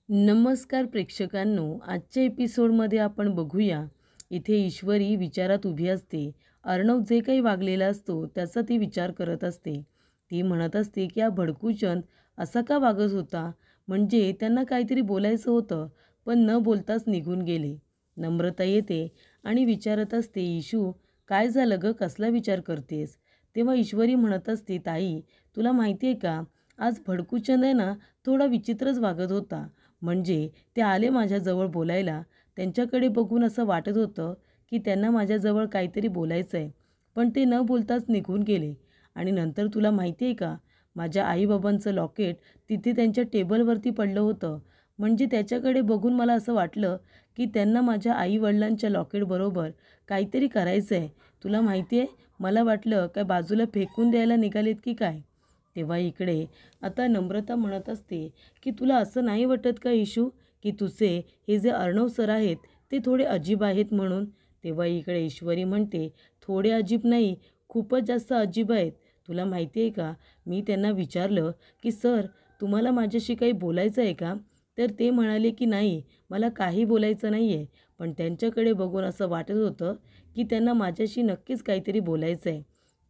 नमस्कार प्रेक्षकांनो, आजच्या एपिसोडमध्ये आपण बघूया. इथे ईश्वरी विचारात उभी असते. अर्णव जे काही वागलेला असतो त्याचा ती विचार करत असते. ती म्हणत असते की हा भडकूचंद असा का वागत होता, म्हणजे त्यांना काहीतरी बोलायचं होतं पण न बोलताच निघून गेले. नम्रता येते आणि विचारत असते, ईशू काय झालं ग, कसला विचार करतेस? तेव्हा ईश्वरी म्हणत असते, ताई तुला माहिती आहे का, आज भडकूचंद आहे ना, थोडा विचित्रच वागत होता. म्हणजे ते आले माझ्याजवळ बोलायला. त्यांच्याकडे बघून असं वाटत होतं की त्यांना माझ्याजवळ काहीतरी बोलायचं आहे, पण ते न बोलताच निघून गेले. आणि नंतर तुला माहिती आहे का, माझ्या आईबाबांचं लॉकेट तिथे त्यांच्या टेबलवरती पडलं होतं. म्हणजे त्याच्याकडे बघून मला असं वाटलं की त्यांना माझ्या आईवडिलांच्या लॉकेटबरोबर काहीतरी करायचं आहे. तुला माहिती आहे, मला वाटलं काय बाजूला फेकून द्यायला निघालेत की काय. तेव्हा इकडे आता नम्रता म्हणत असते की तुला असं नाही वाटत का इशू, की तुझे हे जे अर्णव सर आहेत ते थोडे अजीब आहेत म्हणून. तेव्हा इकडे ईश्वरी म्हणते, थोडे अजीब नाही, खूपच जास्त अजीब आहेत. तुला माहिती आहे का, मी त्यांना विचारलं की सर तुम्हाला माझ्याशी काही बोलायचं आहे का, तर ते म्हणाले की नाही मला काही बोलायचं नाही आहे. पण त्यांच्याकडे बघून असं वाटत होतं की त्यांना माझ्याशी नक्कीच काहीतरी बोलायचं आहे.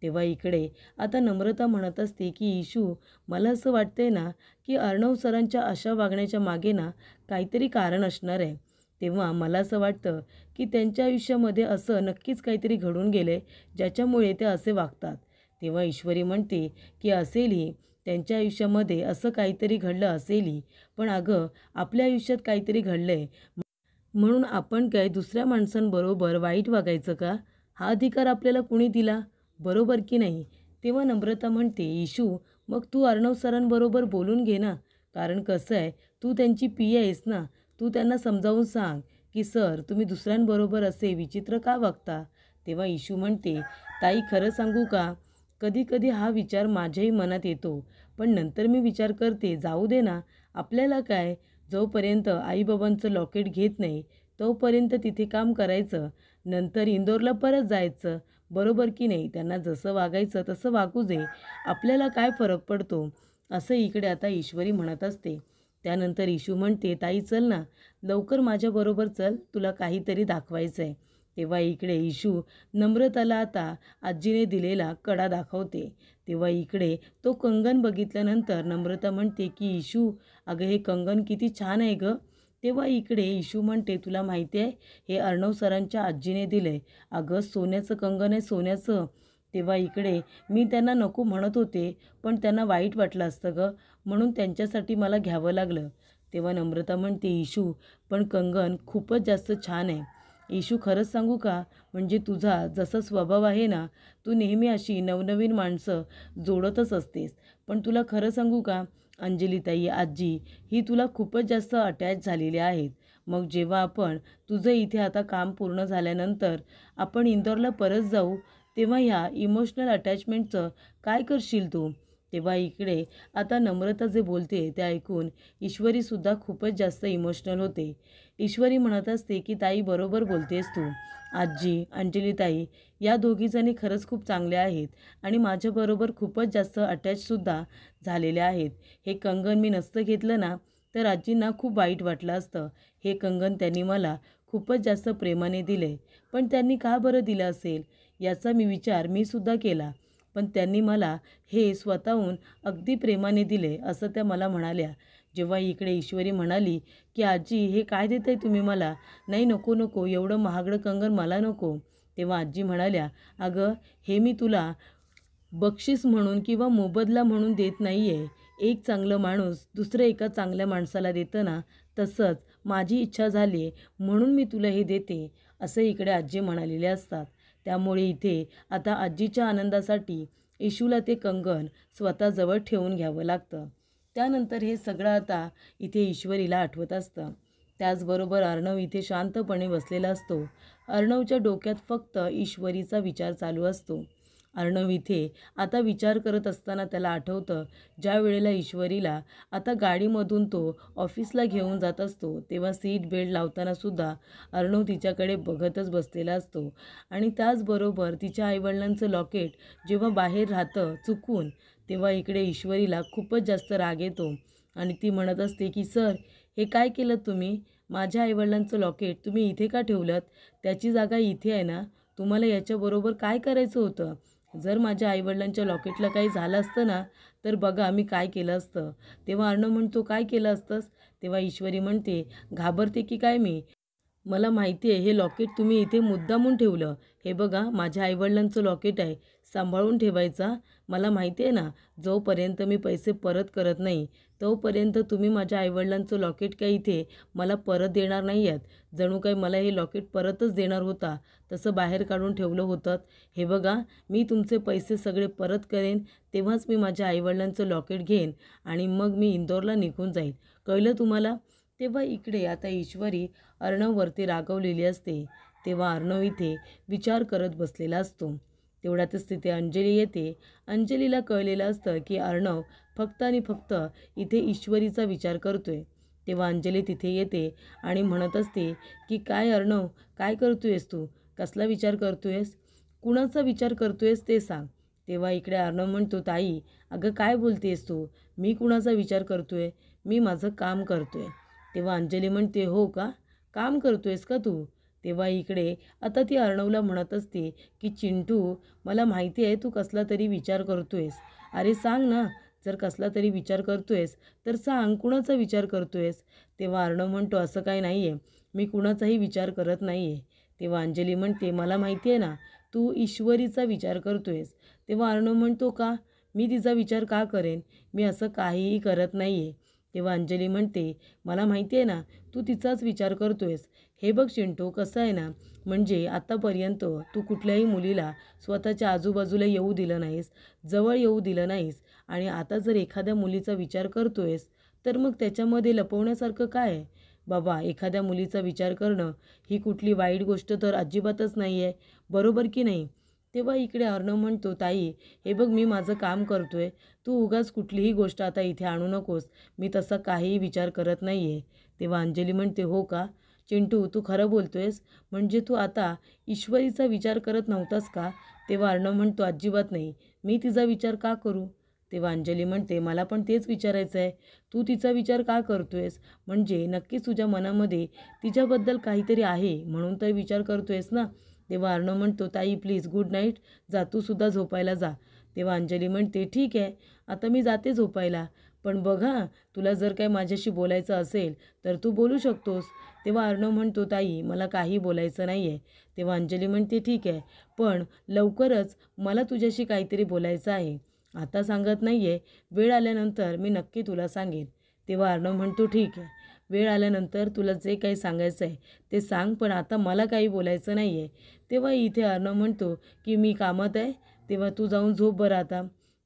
तेव्हा इकडे आता नम्रता म्हणत असते की इशू, मला असं वाटतंय ना की अर्णव सरांच्या अशा वागण्याच्या मागे ना काहीतरी कारण असणार आहे. तेव्हा मला असं वाटतं की त्यांच्या आयुष्यामध्ये असं नक्कीच काहीतरी घडून गेले ज्याच्यामुळे ते असे वागतात. तेव्हा ईश्वरी म्हणते की असेलही, त्यांच्या आयुष्यामध्ये असं काहीतरी घडलं असेलही, पण अगं आपल्या आयुष्यात काहीतरी घडलं आहे म्हणून आपण काय दुसऱ्या माणसांबरोबर वाईट वागायचं का? हा अधिकार आपल्याला कुणी दिला, बरोबर की नाही? तेव्हा नम्रता म्हणते, इशू मग तू अर्णव सरांबरोबर बोलून घे ना, कारण कसं आहे, तू त्यांची पी आहेस ना. तू त्यांना समजावून सांग की सर तुम्ही दुसऱ्यांबरोबर असे विचित्र का वागता. तेव्हा इशू म्हणते, ताई खरं सांगू का, कधी कधी हा विचार माझ्याही मनात येतो, पण नंतर मी विचार करते जाऊ दे ना, आपल्याला काय, जोपर्यंत आईबाबांचं लॉकेट घेत नाही तोपर्यंत तिथे काम करायचं, नंतर इंदोरला परत जायचं, बरोबर की नाही. त्यांना जसं वागायचं तसं वागू दे, आपल्याला काय फरक पडतो, असं इकडे आता ईश्वरी म्हणत असते. त्यानंतर इशू म्हणते, ताई चल ना, लवकर माझ्याबरोबर चल, तुला काहीतरी दाखवायचं आहे. तेव्हा इकडे इशू नम्रताला आता आजीने दिलेला कडा दाखवते. तेव्हा इकडे तो कंगन बघितल्यानंतर नम्रता म्हणते की इशू, अगं हे कंगन किती छान आहे गं. तेव्हा इकडे इशू म्हणते, तुला माहिती आहे हे अर्णव सरांच्या आजीने दिले. अगं सोन्याचं कंगन आहे, सोन्याचं. तेव्हा इकडे मी त्यांना नको म्हणत होते, पण त्यांना वाईट वाटलं असतं गं, म्हणून त्यांच्यासाठी मला घ्यावं लागलं. तेव्हा नम्रता म्हणते, इशू पण कंगन खूपच जास्त छान आहे. इशू खरंच सांगू का, म्हणजे तुझा जसा स्वभाव आहे ना, तू नेहमी अशी नवनवीन माणसं जोडतच असतेस. पण तुला खरं सांगू का, अंजलीताई आजी ही तुला खूपच जास्त अटॅच झालेली आहेत. मग जेव्हा आपण तुझं इथे आता काम पूर्ण झाल्यानंतर आपण इंदोरला परत जाऊ, तेव्हा ह्या इमोशनल अटॅचमेंटचं काय करशील तू. तेव्हा इकडे आता नम्रता जे बोलते ते ऐकून ईश्वरीसुद्धा खूपच जास्त इमोशनल होते. ईश्वरी म्हणत असते की ताई बरोबर बोलतेस तू. आजी अंजलीताई या दोघीजणी खरंच खूप चांगल्या आहेत आणि माझ्याबरोबर खूपच जास्त अटॅचसुद्धा झालेल्या आहेत. हे कंगन मी नसतं घेतलं ना, तर आजींना खूप वाईट वाटलं असतं. हे कंगन त्यांनी मला खूपच जास्त प्रेमाने दिले, पण त्यांनी का बरं दिलं असेल याचा विचार मी सुद्धा केला. पण त्यांनी मला हे स्वतःहून अगदी प्रेमाने दिले असं त्या मला म्हणाल्या. जेव्हा इकडे ईश्वरी म्हणाली की आजी हे काय देताय तुम्ही मला, नाही नको नको, एवढं महागडं कंगन मला नको. तेव्हा आजी म्हणाल्या, अगं हे मी तुला बक्षीस म्हणून किंवा मोबदला म्हणून देत नाही आहे. एक चांगलं माणूस दुसरं एका चांगल्या माणसाला देतं ना, तसंच माझी इच्छा झाली आहे म्हणून मी तुला हे देते, असं इकडे आजी म्हणालेले असतात. त्यामुळे इथे आता आजीच्या आनंदासाठी इशूला ते कंगन स्वतःजवळ ठेवून घ्यावं लागतं. त्यानंतर हे सगळं आता इथे ईश्वरीला आठवत असतं. त्याचबरोबर अर्णव इथे शांतपणे बसलेला असतो. अर्णवच्या डोक्यात फक्त ईश्वरीचा विचार चालू असतो. अर्णव इथे आता विचार करत असताना त्याला आठवतं, ज्या वेळेला ईश्वरीला आता गाडीमधून तो ऑफिसला घेऊन जात असतो, तेव्हा सीट बेल्ट लावतानासुद्धा अर्णव तिच्याकडे बघतच बसलेला असतो. आणि त्याचबरोबर तिच्या आईवडिलांचं लॉकेट जेव्हा बाहेर राहतं चुकून, तेव्हा इकडे ईश्वरीला खूपच जास्त राग येतो आणि ती म्हणत असते की सर, हे काय केलं तुम्ही? माझ्या आईवडिलांचं लॉकेट तुम्ही इथे का ठेवलंत? त्याची जागा इथे आहे ना. तुम्हाला याच्याबरोबर काय करायचं होतं? जर माझ्या आईवडिलांच्या लॉकेटला काही झालं असतं ना, तर बघा मी काय केलं असतं. तेव्हा अर्णव म्हणतो, काय केलं असतंस? तेव्हा ईश्वरी म्हणते, घाबरते की काय मी? मला माहिती आहे हे लॉकेट तुम्ही इथे मुद्दामून ठेवलं. हे बघा माझ्या आईवडिलांचं लॉकेट आहे, सांभाळून ठेवायचा. मला माहिती आहे ना, जोपर्यंत मी पैसे परत करत नाही, तोपर्यंत तुम्ही माझ्या आईवडिलांचं लॉकेट काय इथे मला परत देणार नाही आहेत. जणू काही मला हे लॉकेट परतच देणार होता, तसं बाहेर काढून ठेवलं होतं. हे बघा, मी तुमचे पैसे सगळे परत करेन, तेव्हाच मी माझ्या आईवडिलांचं लॉकेट घेईन आणि मग मी इंदोरला निघून जाईन. कळलं तुम्हाला? तेव्हा इकडे आता ईश्वरी अर्णववरती रागवलेली असते. तेव्हा अर्णव इथे विचार करत बसलेला असतो. तेवढ्यातच तिथे अंजली येते. अंजलीला कळलेलं असतं की अर्णव फक्त आणि फक्त इथे ईश्वरीचा विचार करतोय. तेव्हा अंजली तिथे येते आणि म्हणत असते की काय अर्णव, काय करतोयस तू? कसला विचार करतोयस? कुणाचा विचार करतोयस ते सांग. तेव्हा इकडे अर्णव म्हणतो, ताई अगं काय बोलतेस तू? मी कुणाचा विचार करतोय? मी माझं काम करतोय. तेव्हा अंजली म्हणते, हो का? काम करतोयस का तू? तेव्हा इकडे आता ती अर्णवला म्हणत असते की चिंटू, मला माहिती आहे तू कसला तरी विचार करतोयस. अरे सांग ना, जर कसला तरी विचार करतोयस तर सांग, कुणाचा विचार करतोयस? तेव्हा अर्णव म्हणतो, असं काही नाही आहे, मी कुणाचाही विचार करत नाही आहे. तेव्हा अंजली म्हणते, मला माहिती आहे ना, तू ईश्वरीचा विचार करतोयस. तेव्हा अर्णव म्हणतो, का? मी तिचा विचार का करेन? मी असं काहीही करत नाही आहे. तेव्हा अंजली म्हणते, मला माहिती आहे ना, तू तिचाच विचार करतोयस. हे बघ चिंटू, कसं आहे ना, म्हणजे आत्तापर्यंत तू कुठल्याही मुलीला स्वतःच्या आजूबाजूला येऊ दिलं नाहीस, जवळ येऊ दिलं नाहीस आणि आता जर एखाद्या मुलीचा विचार करतोयस, तर मग त्याच्यामध्ये लपवण्यासारखं काय आहे? बाबा, एखाद्या मुलीचा विचार करणं ही कुठली वाईट गोष्ट तर अजिबातच नाही आहे, बरोबर की नाही? तेव्हा इकडे अर्णव म्हणतो, ताई हे बघ मी माझं काम करतोय, तू उगाच कुठलीही गोष्ट आता इथे आणू नकोस. मी तसा काहीही विचार करत नाही आहे. तेव्हा अंजली म्हणते, हो का? चिंटू, तू खरं बोलतोयस? म्हणजे तू आता ईश्वरीचा विचार करत नव्हतास का? तेव्हा अर्णव म्हणतो, अजिबात नाही. मी तिचा विचार का करू? तेव्हा अंजली म्हणते, मला पण तेच विचारायचं आहे. तू तिचा विचार का करतोयस? म्हणजे नक्कीच तुझ्या मनामध्ये तिच्याबद्दल काहीतरी आहे म्हणून तर विचार करतोयस ना? तेव्हा अर्णव म्हणतो, ताई प्लीज गुड नाईट, जा तू सुद्धा झोपायला जा. तेव्हा अंजली म्हणते, ठीक आहे, आता मी जाते झोपायला. पण बघ हां, तुला जर काय माझ्याशी बोलायचं असेल तर तू बोलू शकतोस. तेव्हा अर्णव म्हणतो, ताई मला काही बोलायचं नाही आहे. तेव्हा अंजली म्हणते, ठीक आहे, पण लवकरच मला तुझ्याशी काहीतरी बोलायचं आहे. आता सांगत नाही आहे, वेळ आल्यानंतर मी नक्की तुला सांगेन. तेव्हा अर्णव म्हणतो, ठीक आहे, वेळ आल्यानंतर तुला जे काही सांगायचं आहे ते सांग, पण आता मला काही बोलायचं नाही आहे. तेव्हा इथे अर्णव म्हणतो की मी कामात आहे, तेव्हा तू जाऊन झोप बरं आता.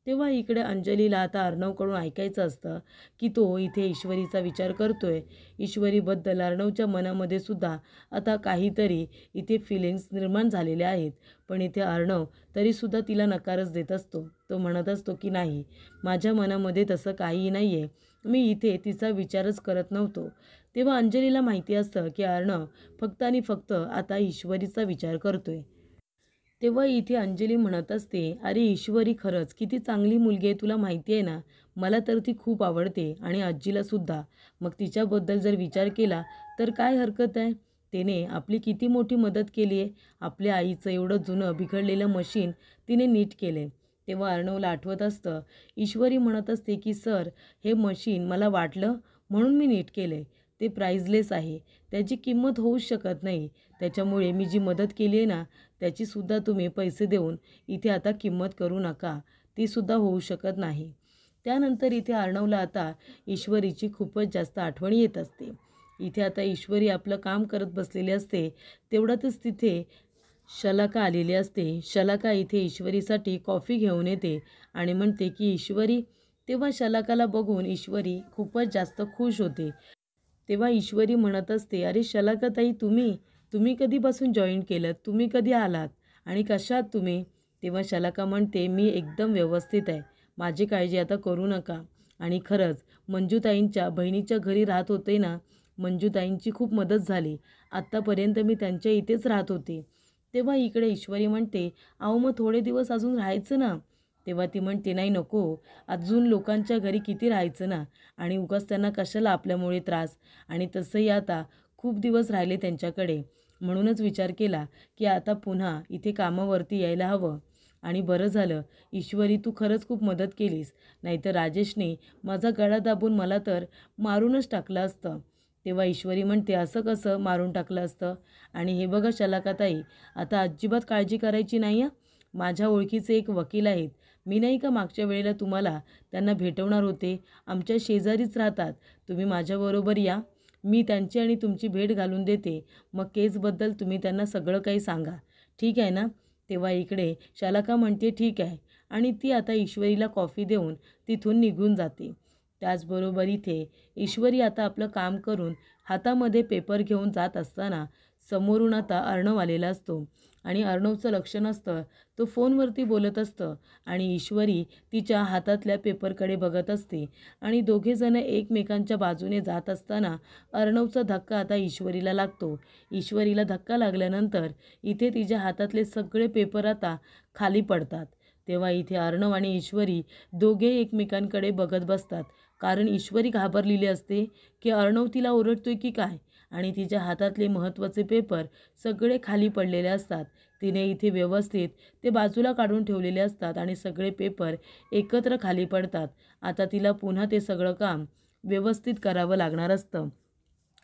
तेव्हा इकडे अंजलीला आता अर्णवकडून ऐकायचं असतं की तो इथे ईश्वरीचा विचार करतोय. ईश्वरीबद्दल अर्णवच्या मनामध्ये सुद्धा आता काहीतरी इथे फिलिंग्स निर्माण झालेल्या आहेत. पण इथे अर्णव तरीसुद्धा तिला नकारच देत असतो. तो म्हणत असतो की नाही, माझ्या मनामध्ये तसं काहीही नाही आहे, मी इथे तिचा विचारच करत नव्हतो. तेव्हा अंजलीला माहिती असतं की अर्णव फक्त आणि फक्त आता ईश्वरीचा विचार करतोय. तेव्हा इथे अंजली म्हणत असते, अरे ईश्वरी खरंच किती चांगली मुलगी आहे, तुला माहिती आहे ना? मला तर ती खूप आवडते आणि आजीलासुद्धा. मग तिच्याबद्दल जर विचार केला तर काय हरकत आहे? तिने आपली किती मोठी मदत केली आहे. आपल्या आईचं एवढं जुनं बिघडलेलं मशीन तिने नीट केले. तेव्हा अर्णवला आठवत असतं, ईश्वरी म्हणत असते की सर, हे मशीन मला वाटलं म्हणून मी नीट केले. ते प्राइजलेस आहे, त्याची किंमत होऊच शकत नाही. त्याच्यामुळे मी जी मदत केली आहे ना, त्याचीसुद्धा तुम्ही पैसे देऊन इथे आता किंमत करू नका, तीसुद्धा होऊ शकत नाही. त्यानंतर इथे अर्णवला आता ईश्वरीची खूपच जास्त आठवण येत असते. इथे आता ईश्वरी आपलं काम करत बसलेली असते. तेवढ्यातच तिथे शलाका आलेली असते. शलाका इथे ईश्वरीसाठी कॉफी घेऊन येते आणि म्हणते की ईश्वरी. तेव्हा शलाकाला बघून ईश्वरी खूपच जास्त खुश होते. तेव्हा ईश्वरी म्हणत असते, अरे शलाकाताई, तुम्ही कधीपासून जॉईन केलं? तुम्ही कधी आलात आणि कशा आहात तुम्ही? तेव्हा शलाका म्हणते, मी एकदम व्यवस्थित आहे, माझी काळजी आता करू नका. आणि खरंच मंजूताईंच्या बहिणीच्या घरी राहत होते ना, मंजूताईंची खूप मदत झाली. आत्तापर्यंत मी त्यांच्या इथेच राहत होते. तेव्हा इकडे ईश्वरी म्हणते, अहो मग थोडे दिवस अजून राहायचं ना. तेव्हा ती म्हणते, नाही नको, अजून लोकांच्या घरी किती राहायचं ना, आणि उगाच त्यांना कशाला आपल्यामुळे त्रास. आणि तसंही आता खूप दिवस राहिले त्यांच्याकडे, म्हणूनच विचार केला की आता पुन्हा इथे कामावरती यायला हवं. आणि बरं झालं ईश्वरी, तू खरंच खूप मदत केलीस, नाहीतर राजेशने माझा गळा दाबून मला तर मारूनच टाकलं असतं. तेव्हा ईश्वरी म्हणते, असं कसं मारून टाकलं असतं? आणि हे बघा शलाकाताई, आता अजिबात काळजी करायची नाही. माझ्या ओळखीचे एक वकील आहेत, मी नाही का मागच्या वेळेला तुम्हाला त्यांना भेटवणार होते, आमच्या शेजारीच राहतात. तुम्ही माझ्याबरोबर या, मी त्यांची आणि तुमची भेट घालून देते. मग केसबद्दल तुम्ही त्यांना सगळं काही सांगा, ठीक आहे ना? तेव्हा इकडे शलाका म्हणते, ठीक आहे. आणि ती आता ईश्वरीला कॉफी देऊन तिथून निघून जाते. त्याचबरोबर इथे ईश्वरी आता आपलं काम करून हातामध्ये पेपर घेऊन जात असताना समोरून आता अर्णव आलेला असतो. आणि अर्णवचं लक्ष नसतं, तो फोनवरती बोलत असतं आणि ईश्वरी तिच्या हातातल्या पेपरकडे बघत असते. आणि दोघेजण एकमेकांच्या बाजूने जात असताना अर्णवचा धक्का आता ईश्वरीला लागतो. ईश्वरीला धक्का लागल्यानंतर इथे तिच्या हातातले सगळे पेपर आता खाली पडतात. तेव्हा इथे अर्णव आणि ईश्वरी दोघे एकमेकांकडे बघत बसतात, कारण ईश्वरी घाबरलेली असते की अर्णव तिला ओरडतोय की काय. आणि तिच्या हातातले महत्त्वाचे पेपर सगळे खाली पडलेले असतात. तिने इथे व्यवस्थित ते बाजूला काढून ठेवलेले असतात आणि सगळे पेपर एकत्र खाली पडतात. आता तिला पुन्हा ते सगळं काम व्यवस्थित करावं लागणार असतं.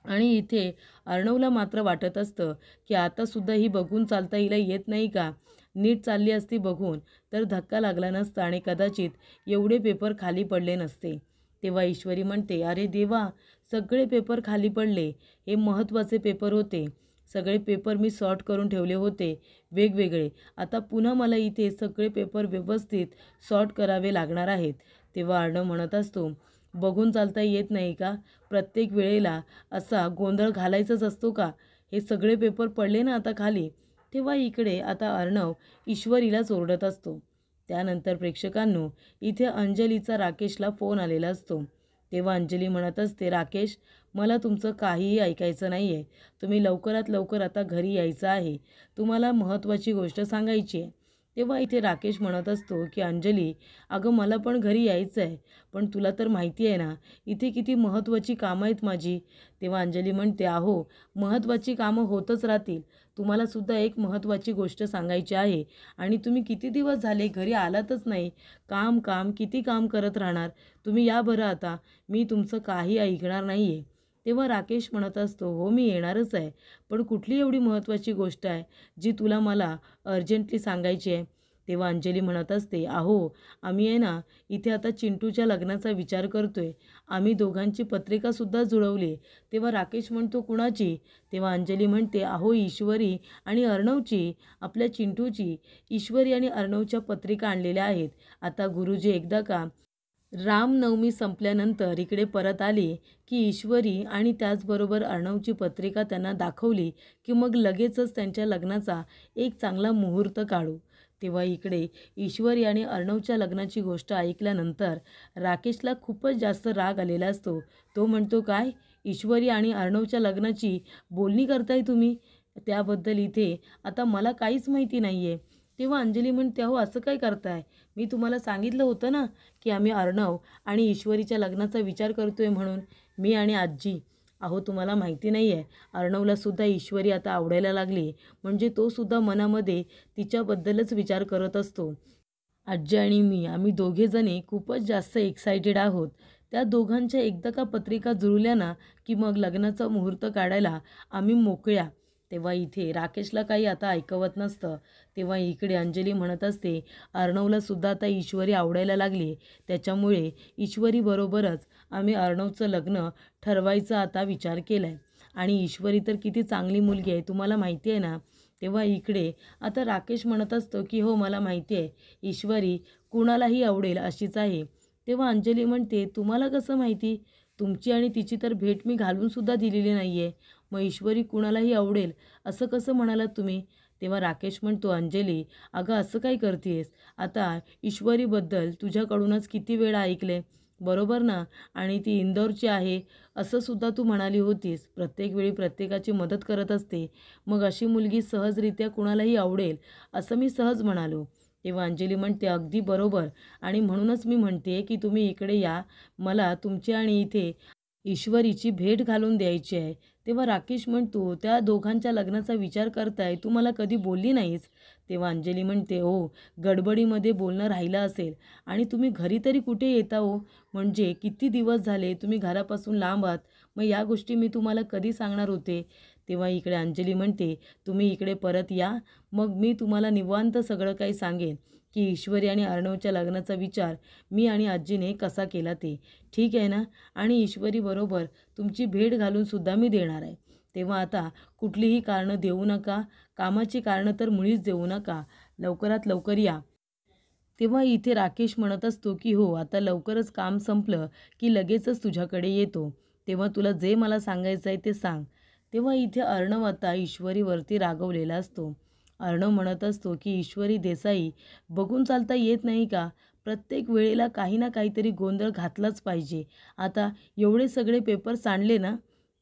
आणि इथे अर्णवला मात्र वाटत असतं की आतासुद्धा ही बघून चालता हिला येत नाही का? नीट चालली असती बघून तर धक्का लागला नसता आणि कदाचित एवढे पेपर खाली पडले नसते. तेव्हा ईश्वरी म्हणते, अरे देवा, सगळे पेपर खाली पडले. हे महत्त्वाचे पेपर होते. सगळे पेपर मी सॉर्ट करून ठेवले होते वेगवेगळे. आता पुन्हा मला इथे सगळे पेपर व्यवस्थित सॉर्ट करावे लागणार आहेत. तेव्हा अर्णव म्हणत असतो, बघून चालता येत नाही का? प्रत्येक वेळेला असा गोंधळ घालायचाच असतो का? हे सगळे पेपर पडले ना आता खाली. तेव्हा इकडे आता अर्णव ईश्वरीलाच ओरडत असतो. त्यानंतर प्रेक्षकांनो, इथे अंजलीचा राकेशला फोन आलेला असतो. तेव्हा अंजली म्हणत असते, राकेश, मला तुमचं काहीही ऐकायचं नाही आहे. तुम्ही लवकरात लवकर आता घरी यायचं आहे. तुम्हाला महत्त्वाची गोष्ट सांगायची आहे. तेव्हा इथे राकेश म्हणत असतो की अंजली, अगं मला पण घरी यायचं आहे, पण तुला तर माहिती आहे ना इथे किती महत्त्वाची कामं आहेत माझी. तेव्हा अंजली म्हणते, अहो, महत्त्वाची कामं होतच राहतील. तुम्हालासुद्धा एक महत्त्वाची गोष्ट सांगायची आहे आणि तुम्ही किती दिवस झाले घरी आलातच नाही. काम काम किती काम करत राहणार? तुम्ही या बरं आता, मी तुमचं काही ऐकणार नाही आहे. तेव्हा राकेश म्हणत असतो, हो मी येणारच आहे, पण कुठली एवढी महत्त्वाची गोष्ट आहे जी तुला मला अर्जंटली सांगायची आहे? तेव्हा अंजली म्हणत असते, अहो, आम्ही आहे ना इथे आता चिंटूच्या लग्नाचा विचार करतोय. आम्ही दोघांची पत्रिकासुद्धा जुळवली. तेव्हा राकेश म्हणतो, कुणाची? तेव्हा अंजली म्हणते, अहो ईश्वरी आणि अर्णवची, आपल्या चिंटूची. ईश्वरी आणि अर्णवच्या पत्रिका आणलेल्या आहेत. आता गुरुजी एकदा का रामनवमी संपल्यानंतर इकडे परत आली की ईश्वरी आणि त्याचबरोबर अर्णवची पत्रिका त्यांना दाखवली की मग लगेचच त्यांच्या लग्नाचा एक चांगला मुहूर्त काढू. तेव्हा इकडे ईश्वरी आणि अर्णवच्या लग्नाची गोष्ट ऐकल्यानंतर राकेशला खूपच जास्त राग आलेला असतो. तो म्हणतो, काय ईश्वरी आणि अर्णवच्या लग्नाची बोलणी करताय तुम्ही? त्याबद्दल इथे आता मला काहीच माहिती नाही आहे. तेव्हा अंजली म्हणते, अहो असं काय करताय? मी तुम्हाला सांगितलं होतं ना की आम्ही अर्णव आणि ईश्वरीच्या लग्नाचा विचार करतोय म्हणून, मी आणि आजी. अहो तुम्हाला माहिती नाही आहे, अर्णवलासुद्धा ईश्वरी आता आवडायला लागली, म्हणजे तोसुद्धा मनामध्ये तिच्याबद्दलच विचार करत असतो. आजी आणि मी, आम्ही दोघेजणी खूपच जास्त एक्सायटेड आहोत. त्या दोघांच्या एकदा का पत्रिका जुळल्या ना की मग लग्नाचा मुहूर्त काढायला आम्ही मोकळ्या. तेव्हा इथे राकेशला काही आता ऐकवत नसतं. तेव्हा इकडे अंजली म्हणत असते, अर्णवलासुद्धा आता ईश्वरी आवडायला लागली, त्याच्यामुळे ईश्वरीबरोबरच आम्ही अर्णवचं लग्न ठरवायचा आता विचार केला आहे. आणि ईश्वरी तर किती चांगली मुलगी आहे, तुम्हाला माहिती आहे ना? तेव्हा इकडे आता राकेश म्हणत असतो की हो मला माहिती आहे, ईश्वरी कुणालाही आवडेल अशीच आहे. तेव्हा अंजली म्हणते, तुम्हाला कसं माहिती? तुमची आणि तिची तर भेट मी घालूनसुद्धा दिलेली नाही आहे. मग ईश्वरी कुणालाही आवडेल असं कसं म्हणालात तुम्ही? तेव्हा राकेश म्हणतो, अंजली, अगं असं काय करतेस? आता ईश्वरीबद्दल तुझ्याकडूनच किती वेळा ऐकले, बरोबर ना? आणि ती इंदौरची आहे असं सुद्धा तू म्हणाली होतीस. प्रत्येक वेळी प्रत्येकाची मदत करत असते, मग अशी मुलगी सहजरित्या कुणालाही आवडेल असं मी सहज म्हणालो. तेव्हा अंजली म्हणते, अगदी बरोबर, आणि म्हणूनच मी म्हणते की तुम्ही इकडे या, मला तुमची आणि इथे ईश्वरीची भेट घालून द्यायची आहे. तेव्हा राकेश म्हणतो, त्या दोघांच्या लग्नाचा विचार करताय, तू मला कधी बोलली नाहीस. तेव्हा अंजली म्हणते, हो, गडबडीमध्ये बोलणं राहिलं असेल, आणि तुम्ही घरी तरी कुठे येता हो? म्हणजे किती दिवस झाले तुम्ही घरापासून लांब आहात, मग या गोष्टी मी तुम्हाला कधी सांगणार होते. तेव्हा इकडे अंजली म्हणते, तुम्ही इकडे परत या, मग मी तुम्हाला निवांत सगळं काही सांगेन की ईश्वरी आणि अर्णवच्या लग्नाचा विचार मी आणि आजीने कसा केला ते. ठीक आहे ना? आणि ईश्वरीबरोबर तुमची भेट घालूनसुद्धा मी देणार आहे. तेव्हा आता कुठलीही कारणं देऊ नका, कामाची कारणं तर मुळीच देऊ नका. लवकरात लवकर या. तेव्हा इथे राकेश म्हणत असतो की हो, आता लवकरच काम संपलं की लगेचच तुझ्याकडे येतो. तेव्हा तुला जे मला सांगायचं आहे ते सांग. तेव्हा इथे अर्णव आता ईश्वरीवरती रागवलेला असतो. अर्णव म्हणत असतो की ईश्वरी देसाई, बघून चालता येत नाही का? प्रत्येक वेळेला काही ना काहीतरी गोंधळ घातलाच पाहिजे. आता एवढे सगळे पेपर सांडले ना?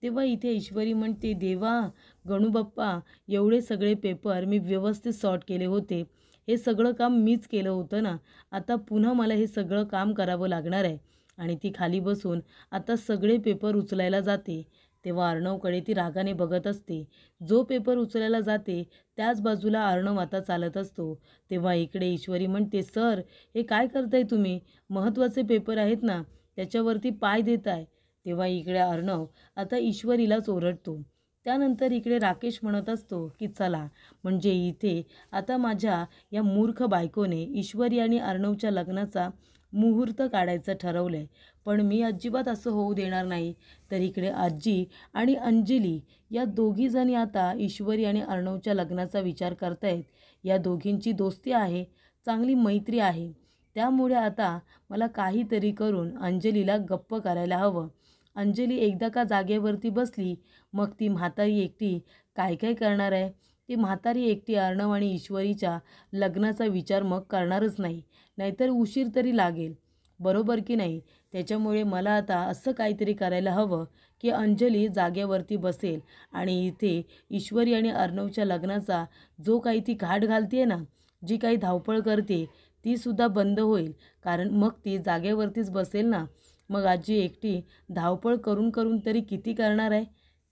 तेव्हा इथे ईश्वरी म्हणते, देवा, गणूबाप्पा, एवढे सगळे पेपर मी व्यवस्थित सॉर्ट केले होते. हे सगळं काम मीच केलं होतं ना. आता पुन्हा मला हे सगळं काम करावं लागणार आहे. आणि ती खाली बसून आता सगळे पेपर उचलायला जाते. तेव्हा अर्णवकडे ती रागाने बघत असते. जो पेपर उचलायला जाते त्याच बाजूला अर्णव आता चालत असतो. तेव्हा इकडे ईश्वरी म्हणते, सर, हे काय करताय तुम्ही? महत्त्वाचे पेपर आहेत ना, त्याच्यावरती पाय देताय. तेव्हा इकडे अर्णव आता ईश्वरीलाच ओरडतो. त्यानंतर इकडे राकेश म्हणत असतो की चला, म्हणजे इथे आता माझ्या या मूर्ख बायकोने ईश्वरी आणि अर्णवच्या लग्नाचा मुहूर्त काढायचं ठरवलं आहे. पण मी अजिबात असं होऊ देणार नाही. तर इकडे आजी आणि अंजली या दोघीजणी आता ईश्वरी आणि अर्णवच्या लग्नाचा विचार करतायत. या दोघींची दोस्ती आहे, चांगली मैत्री आहे. त्यामुळे आता मला काहीतरी करून अंजलीला गप्प करायला हवं. अंजली एकदा का जागेवरती बसली, मग ती म्हातारी एकटी काय काय करणार आहे? ती म्हातारी एकटी अर्णव आणि ईश्वरीच्या लग्नाचा विचार मग करणारच नाही. नाहीतर उशीर तरी लागेल, बरोबर की नाही? त्याच्यामुळे मला आता असं काहीतरी करायला हवं की अंजली जागेवरती बसेल आणि इथे ईश्वरी आणि अर्णवच्या लग्नाचा जो काही ती घाट घालते ना, जी काही धावपळ करते, तीसुद्धा बंद होईल. कारण मग ती जागेवरतीच बसेल ना. मग आजी एकटी धावपळ करून करून तरी किती करणार आहे?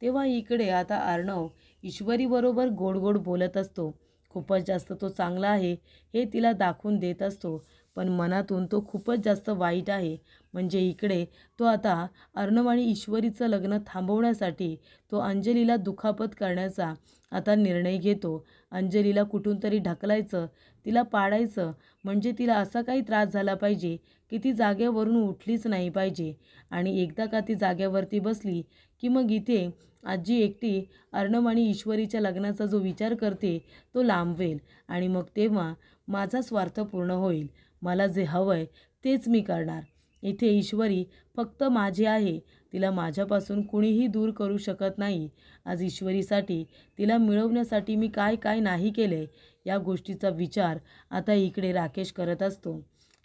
तेव्हा इकडे आता अर्णव ईश्वरीबरोबर गोड गोड बोलत असतो. खूपच जास्त तो चांगला आहे हे तिला दाखवून देत असतो, पण मनातून तो खूपच जास्त वाईट आहे. म्हणजे इकडे तो आता अर्णव आणि ईश्वरीचं लग्न थांबवण्यासाठी तो अंजलीला दुखापत करण्याचा आता निर्णय घेतो. अंजलीला कुठून तरी ढकलायचं, तिला पाडायचं, म्हणजे तिला असा काही त्रास झाला पाहिजे की ती जागेवरून उठलीच नाही पाहिजे. आणि एकदा का ती जागेवरती बसली की मग इथे आजी एकटी अर्णव आणि ईश्वरीच्या लग्नाचा जो विचार करते तो लांबवेल. आणि मग तेव्हा माझा स्वार्थ पूर्ण होईल. मला जे हवं आहे तेच मी करणार. इथे ईश्वरी फक्त माझी आहे, तिला माझ्यापासून कुणीही दूर करू शकत नाही. आज ईश्वरीसाठी, तिला मिळवण्यासाठी मी काय काय नाही केले, या गोष्टीचा विचार आता इकडे राकेश करत असतो.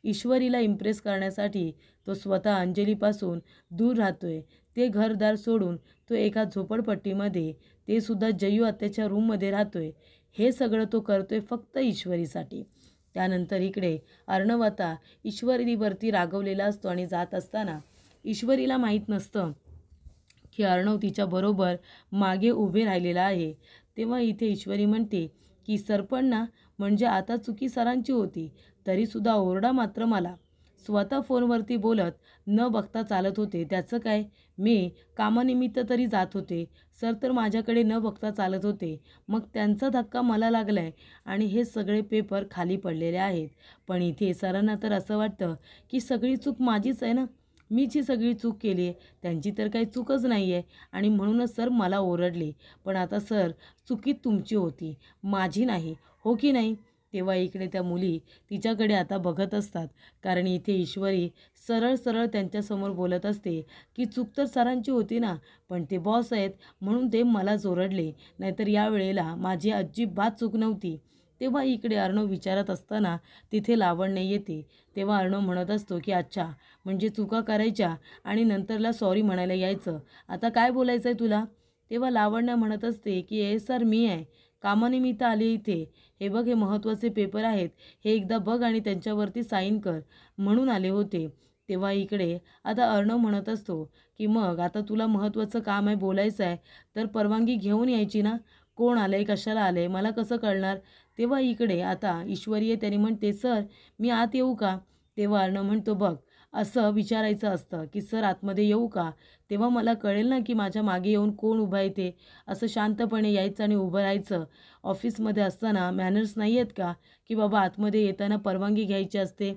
ईश्वरीला इम्प्रेस करण्यासाठी तो स्वतः अंजलीपासून दूर राहतोय. ते घरदार सोडून तो एका झोपडपट्टीमध्ये, ते सुद्धा जयू आत्याच्या रूममध्ये राहतोय. हे सगळं तो करतोय फक्त ईश्वरीसाठी. त्यानंतर इकडे अर्णव आता ईश्वरीवरती रागवलेला असतो आणि जात असताना ईश्वरीला माहीत नसतं की अर्णव तिच्याबरोबर मागे उभे राहिलेला आहे. तेव्हा इथे ईश्वरी म्हणते की सरपण ना, म्हणजे आता चुकी सरांची होती, तरीसुद्धा ओरडा मात्र मला. स्वतः फोनवरती बोलत न बघता चालत होते, त्याचं काय? मी कामानिमित्त तरी जात होते, सर तर माझ्याकडे न बघता चालत होते. मग त्यांचा धक्का मला लागला आहे आणि हे सगळे पेपर खाली पडलेले आहेत. पण इथे सरांना तर असं वाटतं की सगळी चूक माझीच आहे ना, मीच ही सगळी चूक केली आहे, त्यांची तर काही चूकच नाही आहे. आणि म्हणूनच सर मला ओरडले. पण आता सर, चुकी तुमची होती, माझी नाही, हो की नाही? तेव्हा इकडे त्या मुली तिच्याकडे आता बघत असतात, कारण इथे ईश्वरी सरळ सरळ त्यांच्यासमोर बोलत असते की चूक तर सरांची होती ना, पण ते बॉस आहेत म्हणून ते मलाच ओरडले, नाहीतर यावेळेला माझी अजिबात चूक नव्हती. तेव्हा इकडे अर्णव विचारत असताना तिथे लावण्य येते. तेव्हा अर्णव म्हणत असतो की अच्छा, म्हणजे चुका करायच्या आणि नंतरला सॉरी म्हणायला यायचं, आता काय बोलायचं आहे तुला? तेव्हा लावण्य म्हणत असते की ए सर, मी आहे, कामानिमित्त आले इथे. हे बघ, हे महत्त्वाचे पेपर आहेत, हे एकदा बघ आणि त्यांच्यावरती साईन कर म्हणून आले होते. तेव्हा इकडे आता अर्णव म्हणत असतो की मग आता तुला महत्त्वाचं काम आहे, बोलायचं आहे, तर परवानगी घेऊन यायची ना. कोण आलंय, कशाला आलंय, मला कसं कळणार. तेव्हा इकडे आता ईश्वरी त्याने म्हणते, सर मी आत येऊ का. तेव्हा अर्णव म्हणतो, बघ असं विचारायचं असतं की सर आतमध्ये येऊ का. तेव्हा मला कळेल ना की माझ्या मागे येऊन कोण उभं आहे ते. असं शांतपणे यायचं आणि उभं राहायचं. ऑफिसमध्ये असताना मॅनर्स नाही आहेत का की बाबा आतमध्ये येताना परवानगी घ्यायची असते.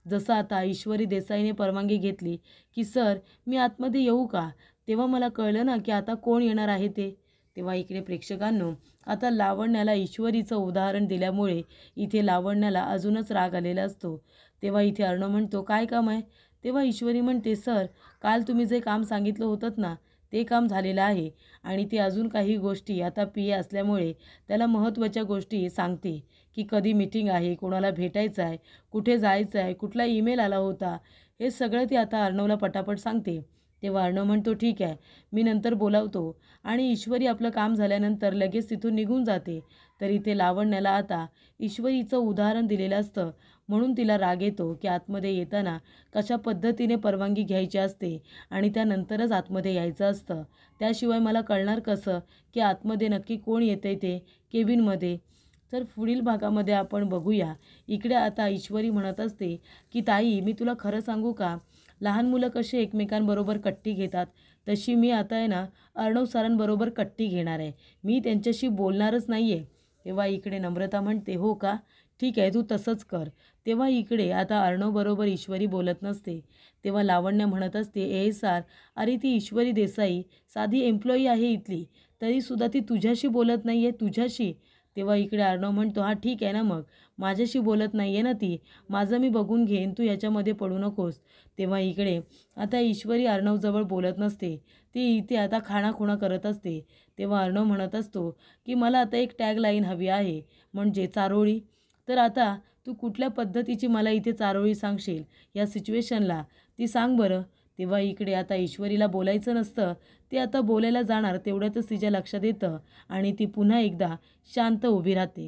जसं आता ईश्वरी देसाईने परवानगी घेतली की सर मी आतमध्ये येऊ का. तेव्हा मला कळलं ना की आता कोण येणार आहे ते. तेव्हा इकडे प्रेक्षकांनो, आता लावण्याला ईश्वरीचं उदाहरण दिल्यामुळे इथे लावण्याला अजूनच राग आलेला असतो. तेव्हा इथे अर्णव म्हणतो, काय काम आहे. तेव्हा ईश्वरी म्हणते, सर काल तुम्ही जे काम सांगितलं होतं ना, ते काम झालेलं आहे आणि ते अजून काही गोष्टी आता पी ए असल्यामुळे त्याला महत्त्वाच्या गोष्टी सांगते की कधी मीटिंग आहे, कोणाला भेटायचं आहे, कुठे जायचं आहे, कुठला ईमेल आला होता, हे सगळं ती आता अर्णवला पटापट सांगते. तेव्हा अर्णव म्हणतो, ठीक आहे, मी नंतर बोलावतो आणि ईश्वरी आपलं काम झाल्यानंतर लगेच तिथून निघून जाते. तर इथे लावण्याला आता ईश्वरीचं उदाहरण दिलेलं असतं म्हणून तिला राग येतो की आतमध्ये येताना कशा पद्धतीने परवानगी घ्यायची असते आणि त्यानंतरच आतमध्ये यायचं असतं. त्याशिवाय मला कळणार कसं की आतमध्ये नक्की कोण येतंय ते केबिनमध्ये. तर पुढील भागामध्ये आपण बघूया. इकडे आता ईश्वरी म्हणत असते की ताई, मी तुला खरं सांगू का, लहान मुलं कशी एकमेकांबरोबर कट्टी घेतात तशी मी आता आहे ना अर्णव सरांबरोबर कट्टी घेणार आहे. मी त्यांच्याशी बोलणारच नाही आहे. तेव्हा इकडे नम्रता म्हणते, हो का, ठीक आहे, तू तसंच कर. तेव्हा इकडे आता अर्णवबरोबर ईश्वरी बोलत नसते. तेव्हा लावण्य म्हणत असते, सर, अरे ती ईश्वरी देसाई साधी एम्प्लॉई आहे इथली, तरीसुद्धा ती तुझ्याशी बोलत नाही आहे, तुझ्याशी. तेव्हा इकडे अर्णव म्हणतो, हां ठीक आहे ना, मग माझ्याशी बोलत नाही आहे ना ती, माझं मी बघून घेईन, तू याच्यामध्ये पडू नकोस. तेव्हा इकडे आता ईश्वरी अर्णवजवळ बोलत नसते, ती इथे आता खाणाखुणा करत असते. तेव्हा अर्णव म्हणत असतो की मला आता एक टॅगलाईन हवी आहे, म्हणजे चारोळी. तर आता तू कुठल्या पद्धतीची मला इथे चारोळी सांगशील या सिच्युएशनला, ती सांग बरं. तेव्हा इकडे आता ईश्वरीला बोलायचं नसतं, ती आता बोलायला जाणार तेवढ्यातच तिच्या लक्षात येतं आणि ती पुन्हा एकदा शांत उभी राहते.